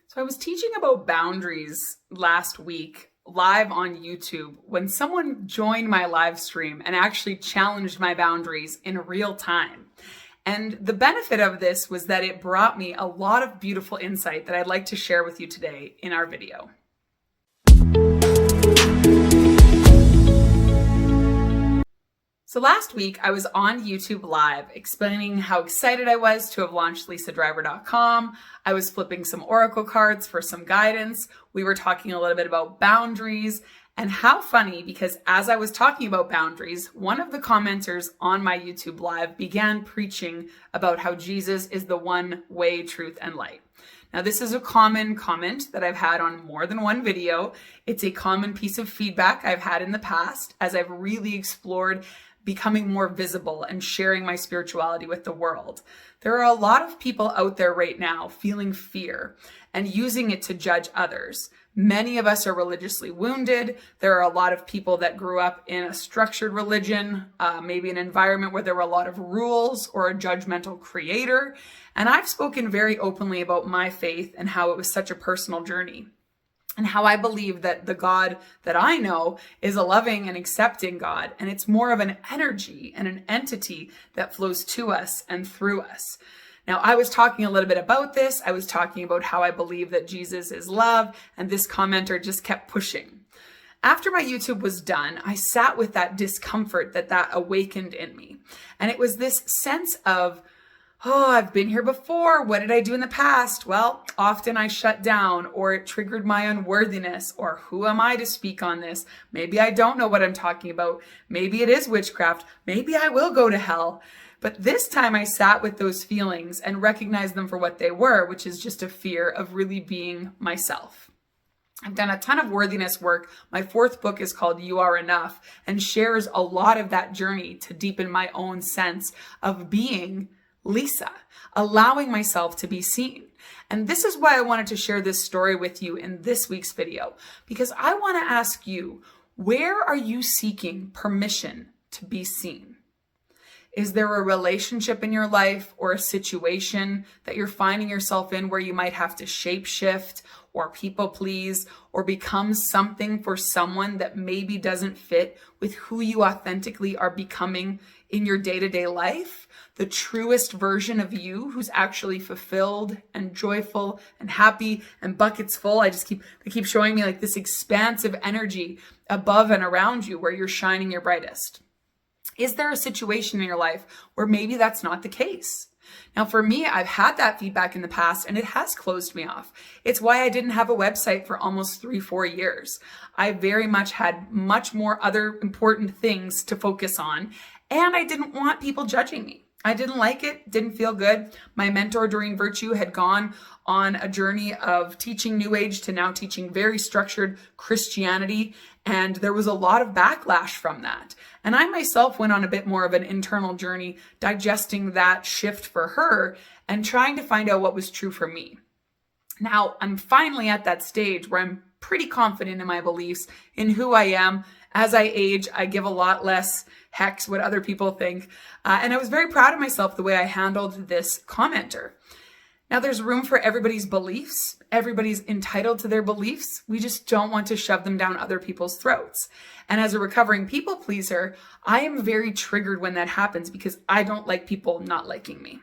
So I was teaching about boundaries last week live on YouTube when someone joined my live stream and actually challenged my boundaries in real time. And the benefit of this was that it brought me a lot of beautiful insight that I'd like to share with you today in our video. So last week I was on YouTube Live explaining how excited I was to have launched lisadriver.com. I was flipping some oracle cards for some guidance. We were talking a little bit about boundaries, and how funny, because as I was talking about boundaries, one of the commenters on my YouTube Live began preaching about how Jesus is the one way, truth, and light. Now, this is a common comment that I've had on more than one video. It's a common piece of feedback I've had in the past as I've really explored becoming more visible and sharing my spirituality with the world. There are a lot of people out there right now feeling fear and using it to judge others. Many of us are religiously wounded. There are a lot of people that grew up in a structured religion, maybe an environment where there were a lot of rules or a judgmental creator. And I've spoken very openly about my faith and how it was such a personal journey, and how I believe that the God that I know is a loving and accepting God, and it's more of an energy and an entity that flows to us and through us. Now, I was talking a little bit about this. I was talking about how I believe that Jesus is love, and this commenter just kept pushing. After my YouTube was done, I sat with that discomfort that awakened in me. And it was this sense of, oh, I've been here before. What did I do in the past? Well, often I shut down, or it triggered my unworthiness, or who am I to speak on this? Maybe I don't know what I'm talking about. Maybe it is witchcraft. Maybe I will go to hell. But this time I sat with those feelings and recognized them for what they were, which is just a fear of really being myself. I've done a ton of worthiness work. My 4th book is called You Are Enough and shares a lot of that journey to deepen my own sense of being Lisa, allowing myself to be seen. And this is why I wanted to share this story with you in this week's video, because I want to ask you, where are you seeking permission to be seen? Is there a relationship in your life or a situation that you're finding yourself in where you might have to shapeshift or people please or become something for someone that maybe doesn't fit with who you authentically are becoming in your day-to-day life? The truest version of you who's actually fulfilled and joyful and happy and buckets full. They keep showing me like this expansive energy above and around you where you're shining your brightest. Is there a situation in your life where maybe that's not the case? Now, for me, I've had that feedback in the past and it has closed me off. It's why I didn't have a website for almost 3-4 years. I very much had much more other important things to focus on, and I didn't want people judging me. I didn't like it, didn't feel good. My mentor, Doreen Virtue, had gone on a journey of teaching New Age to now teaching very structured Christianity, and there was a lot of backlash from that. And I myself went on a bit more of an internal journey, digesting that shift for her and trying to find out what was true for me. Now, I'm finally at that stage where I'm pretty confident in my beliefs, in who I am. As I age, I give a lot less hex what other people think. And I was very proud of myself the way I handled this commenter. Now, there's room for everybody's beliefs. Everybody's entitled to their beliefs. We just don't want to shove them down other people's throats. And as a recovering people pleaser, I am very triggered when that happens because I don't like people not liking me.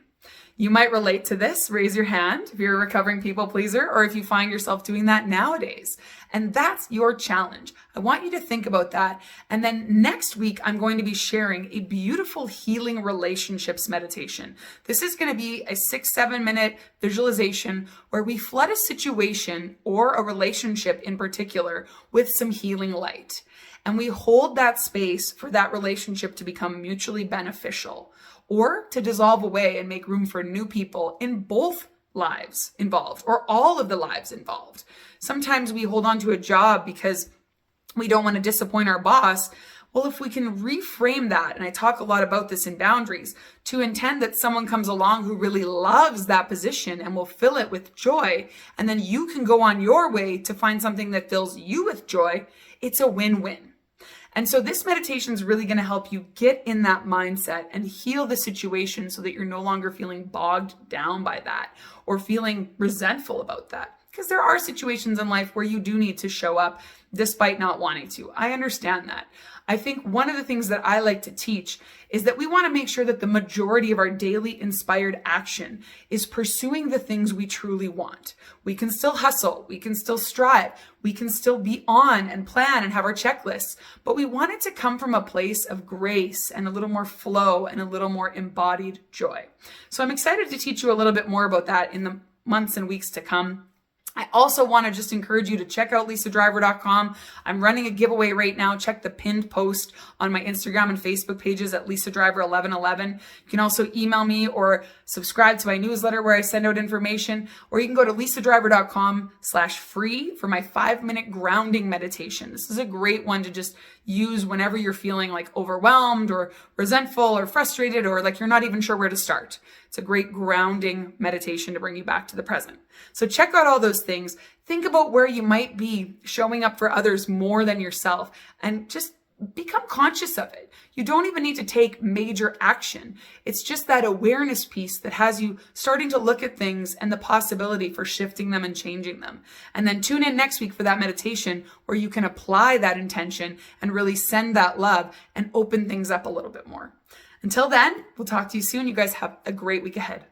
You might relate to this. Raise your hand if you're a recovering people pleaser or if you find yourself doing that nowadays. And that's your challenge. I want you to think about that. And then next week, I'm going to be sharing a beautiful healing relationships meditation. This is going to be a 6-7 minute visualization where we flood a situation or a relationship in particular with some healing light. And we hold that space for that relationship to become mutually beneficial, or to dissolve away and make room for new people in both lives involved or all of the lives involved. Sometimes we hold on to a job because we don't want to disappoint our boss. Well, if we can reframe that, and I talk a lot about this in boundaries, to intend that someone comes along who really loves that position and will fill it with joy, and then you can go on your way to find something that fills you with joy, it's a win-win. And so this meditation is really going to help you get in that mindset and heal the situation so that you're no longer feeling bogged down by that or feeling resentful about that. because there are situations in life where you do need to show up despite not wanting to. I understand that. I think one of the things that I like to teach is that we want to make sure that the majority of our daily inspired action is pursuing the things we truly want. We can still hustle, we can still strive, we can still be on and plan and have our checklists, but we want it to come from a place of grace and a little more flow and a little more embodied joy. So I'm excited to teach you a little bit more about that in the months and weeks to come. I also want to just encourage you to check out lisadriver.com. I'm running a giveaway right now. Check the pinned post on my Instagram and Facebook pages at lisadriver1111. You can also email me or subscribe to my newsletter where I send out information, or you can go to lisadriver.com/free for my 5-minute grounding meditation. This is a great one to just use whenever you're feeling like overwhelmed or resentful or frustrated or like you're not even sure where to start. It's a great grounding meditation to bring you back to the present. So check out all those things. Think about where you might be showing up for others more than yourself and just become conscious of it. You don't even need to take major action. It's just that awareness piece that has you starting to look at things and the possibility for shifting them and changing them. And then tune in next week for that meditation where you can apply that intention and really send that love and open things up a little bit more. Until then, we'll talk to you soon. You guys have a great week ahead.